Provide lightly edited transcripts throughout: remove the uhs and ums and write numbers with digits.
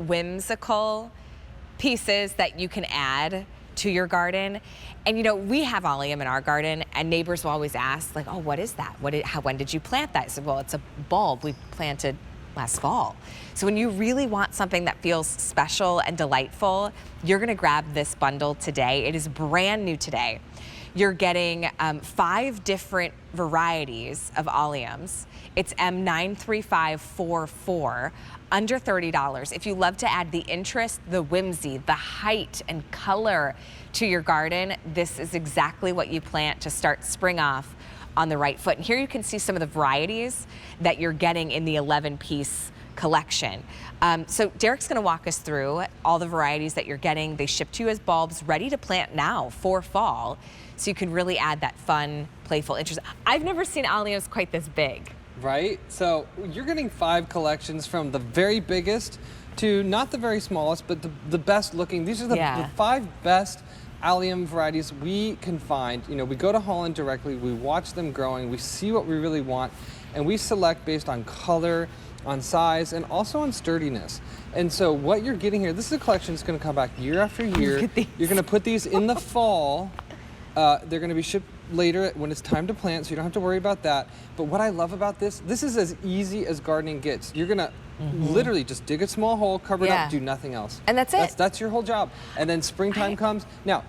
whimsical pieces that you can add to your garden. And you know, we have Allium in our garden, and neighbors will always ask, like, oh, what is that? When did you plant that? I said, well, it's a bulb we planted last fall. So when you really want something that feels special and delightful, you're gonna grab this bundle today. It is brand new today. You're getting 5 different varieties of Alliums. It's M93544, under $30. If you love to add the interest, the whimsy, the height and color to your garden, this is exactly what you plant to start spring off on the right foot. And here you can see some of the varieties that you're getting in the 11-piece collection. So Derek's gonna walk us through all the varieties that you're getting. They ship to you as bulbs, ready to plant now for fall. So you can really add that fun, playful interest. I've never seen Alliums quite this big. Right? So you're getting 5 collections from the very biggest to not the very smallest, but the best looking. These are the 5 best Allium varieties we can find. You know, we go to Holland directly, we watch them growing, we see what we really want, and we select based on color, on size, and also on sturdiness. And so what you're getting here, this is a collection that's gonna come back year after year. You're gonna put these in the fall. They're gonna be shipped later when it's time to plant, so you don't have to worry about that. But what I love about this is as easy as gardening gets. You're gonna literally just dig a small hole, cover it up, do nothing else. And that's it. That's your whole job. And then springtime comes. Now,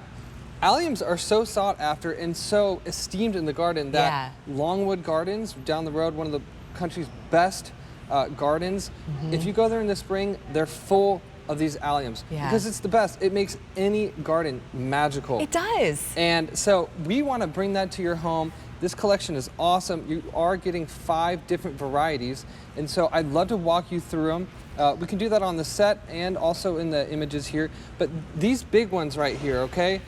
Alliums are so sought after and so esteemed in the garden that Longwood Gardens, down the road, one of the country's best gardens, if you go there in the spring, they're full of these Alliums because it's the best. It makes any garden magical. It does. And so we want to bring that to your home. This collection is awesome. You are getting 5 different varieties, and so I'd love to walk you through them. We can do that on the set and also in the images here. But these big ones right here, okay?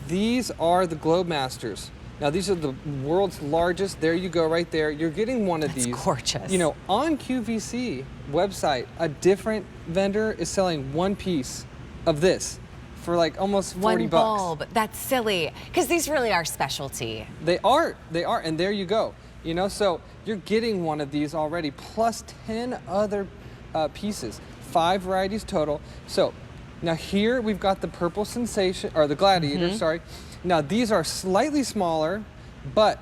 These are the Globe Masters. Now these are the world's largest. There you go, right there. You're getting one of these. That's gorgeous. You know, on QVC website, a different vendor is selling 1 piece of this for like almost 40 bucks. One bulb. That's silly, because these really are specialty. They are, and there you go. You know, so you're getting one of these already, plus 10 other pieces, 5 varieties total. So now here we've got the Purple Sensation, or the Gladiator, sorry. Now these are slightly smaller, but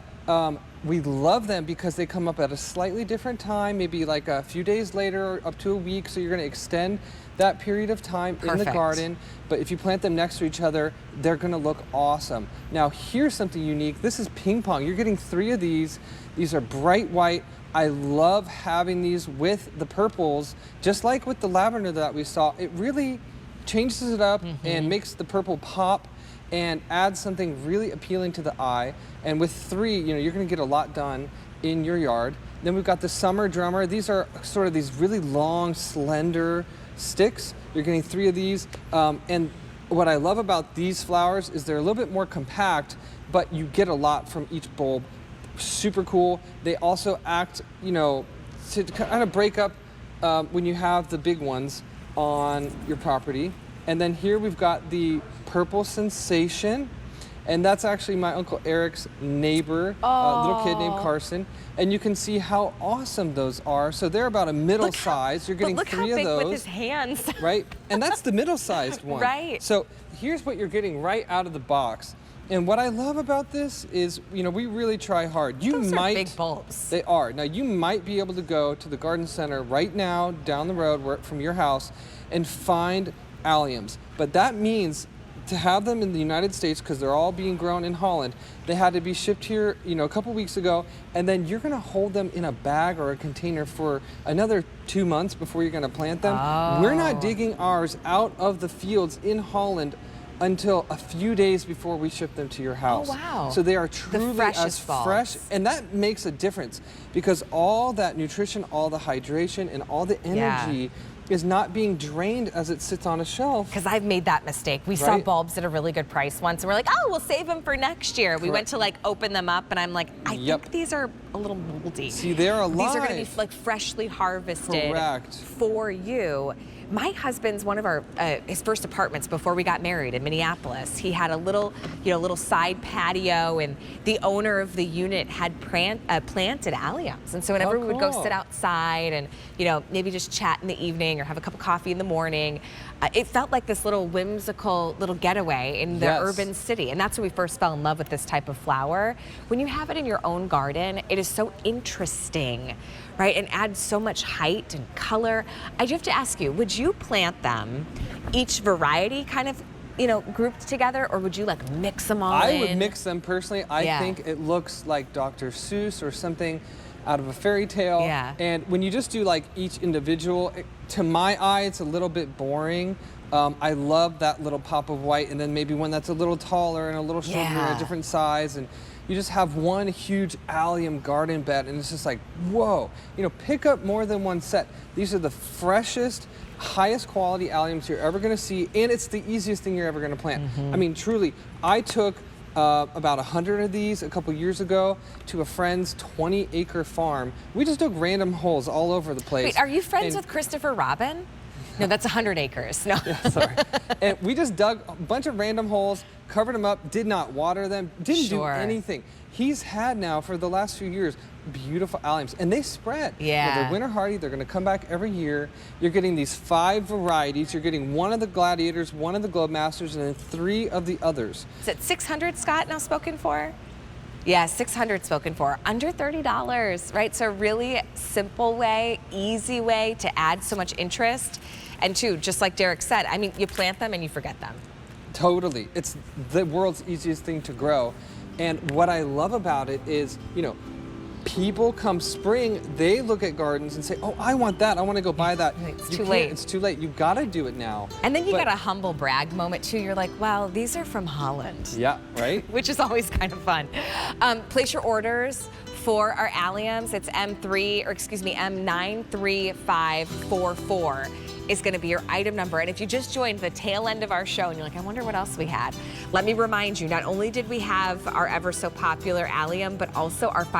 we love them because they come up at a slightly different time, maybe like a few days later or up to a week, so you're gonna extend that period of time in the garden. But if you plant them next to each other, they're gonna look awesome. Now here's something unique. This is ping pong. You're getting 3 of these. These are bright white. I love having these with the purples, just like with the lavender that we saw. It really changes it up and makes the purple pop and adds something really appealing to the eye. And with 3, you know, you're gonna get a lot done in your yard. Then we've got the Summer Drummer. These are sort of these really long, slender sticks. You're getting 3 of these. And what I love about these flowers is they're a little bit more compact, but you get a lot from each bulb. Super cool. They also act, you know, to kind of break up when you have the big ones on your property. And then here we've got the Purple Sensation, and that's actually my Uncle Eric's neighbor, a little kid named Carson. And you can see how awesome those are. So they're about a middle size. You're getting 3 of those. Look how big with his hands. Right? And that's the middle-sized one. Right. So here's what you're getting right out of the box. And what I love about this is, you know, we really try hard. Those are big bulbs. They are. Now, you might be able to go to the garden center right now, down the road from your house, and find Alliums. But that means to have them in the United States, because they're all being grown in Holland, they had to be shipped here, you know, a couple weeks ago, and then you're gonna hold them in a bag or a container for another 2 months before you're gonna plant them. We're not digging ours out of the fields in Holland until a few days before we ship them to your house. Oh, wow. So they are truly as fresh, and that makes a difference because all that nutrition, all the hydration, and all the energy is not being drained as it sits on a shelf. Because I've made that mistake. We saw bulbs at a really good price once, and we're like, oh, we'll save them for next year. We went to like open them up, and I'm like, I think these are a little moldy. See, they're alive. These are going to be like freshly harvested for you. My husband's one of our his first apartments before we got married in Minneapolis. He had a little, little side patio, and the owner of the unit had planted alliums. And so whenever we would go sit outside and maybe just chat in the evening or have a cup of coffee in the morning, it felt like this little whimsical little getaway in the urban city. And that's when we first fell in love with this type of flower. When you have it in your own garden, it is so interesting, right? And adds so much height and color. I do have to ask you, would you plant them, each variety kind of, grouped together, or would you like mix them all in? I would mix them personally. I think it looks like Dr. Seuss or something out of a fairy tale. Yeah. And when you just do like each individual, to my eye, it's a little bit boring. I love that little pop of white, and then maybe one that's a little taller and a little shorter and a different size, and you just have one huge allium garden bed, and it's just like, whoa. Pick up more than one set. These are the freshest, highest quality alliums you're ever gonna see, and it's the easiest thing you're ever gonna plant. I mean, truly, I took about 100 of these a couple years ago to a friend's 20-acre farm. We just dug random holes all over the place. Wait, are you friends with Christopher Robin? No, that's 100 acres. No. Yeah, sorry. And we just dug a bunch of random holes, covered them up, did not water them, didn't do anything. He's had now for the last few years beautiful alliums, and they spread. Yeah. They're winter hardy. They're going to come back every year. You're getting these 5 varieties. You're getting one of the gladiators, one of the globe masters, and then 3 of the others. Is it 600, Scott, now spoken for? Yeah, 600 spoken for, under $30, right? So a really simple way, easy way to add so much interest. And two, just like Derek said, I mean, you plant them and you forget them. Totally. It's the world's easiest thing to grow. And what I love about it is, people come spring, they look at gardens and say, oh, I want that. I want to go buy that. It's too late. It's too late. You've got to do it now. And then you got a humble brag moment too. You're like, well, these are from Holland. Yeah, right? Which is always kind of fun. Place your orders for our alliums. It's M93544 is going to be your item number. And if you just joined the tail end of our show and you're like, I wonder what else we had, let me remind you, not only did we have our ever so popular allium, but also our